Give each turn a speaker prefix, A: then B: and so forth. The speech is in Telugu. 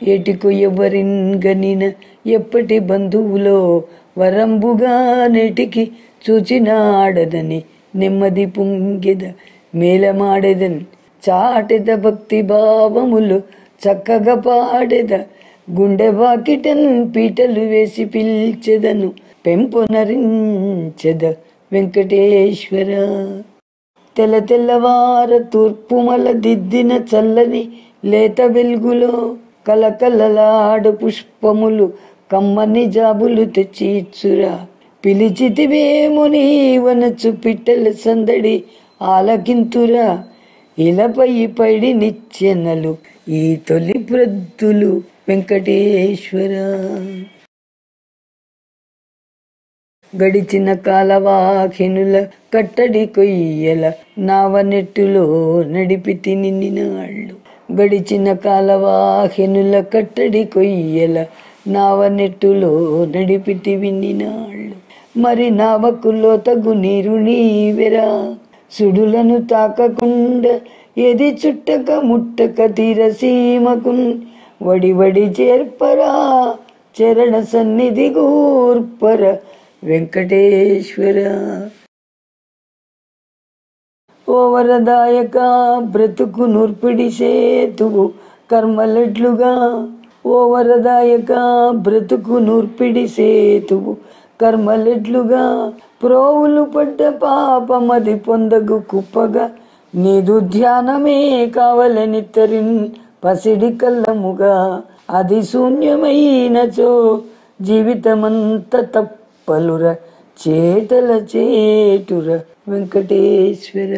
A: ఏటికు ఎవరిన్ గనిన ఎప్పటి బంధువులో వరంబుగా నెటికి చూచినాడదని నెమ్మది పొంగెద మేలమాడెదన్ చాటెద భక్తి భావములు చక్కగా పాడెద గుండె వాకిటన్ పీటలు వేసి పిల్చెదను పెంపొనరించెద వెంకటేశ్వర. తెల్ల తెల్లవార తూర్పుమల దిద్దిన చల్లని లేత వెలుగులో కలకలలాడు పుష్పములు కమ్మని జాబులు తెచ్చి ఇచ్చురా. పిలిచితివేమో నీవనచు పిట్టల సందడి ఆలకింతురా. ఇలపై పడి నిచ్చెనలు ఈ తొలి ప్రద్దులు వెంకటేశ్వర. గడిచిన కాలవాహినుల కట్టడి కొయ్యల నావనెట్టులో నడిపితి నిన్నాళ్ళు. గడిచిన కాలవాహినుల కట్టడి కొయ్యల నావనెట్టులో నడిపితి విన్నినాళ్ళు. మరి నావకులో తగు నీరు నీవెరా. సుడులను తాకకుండా ఎది చుట్టక ముట్టక తీరసీమకున్ వడి చేర్పరా చరణ సన్నిధి గూర్పర వెంకటేశ్వర. ఓ వరదాయక బ్రతుకు నూర్పిడి సేతువు కర్మలెట్లుగా. ఓ వరదాయక బ్రతుకు నూర్పిడి సేతువు కర్మలెట్లుగా. ప్రోవులు పడ్డ పాపమది పొందగు కుప్పగా నీదు ధ్యానమే కావలని తరిన్ పసిడి కల్లముగా. అది శూన్యమైనచో జీవితమంత తప్పలుర చేటల చేటుర వెంకటేశ్వర.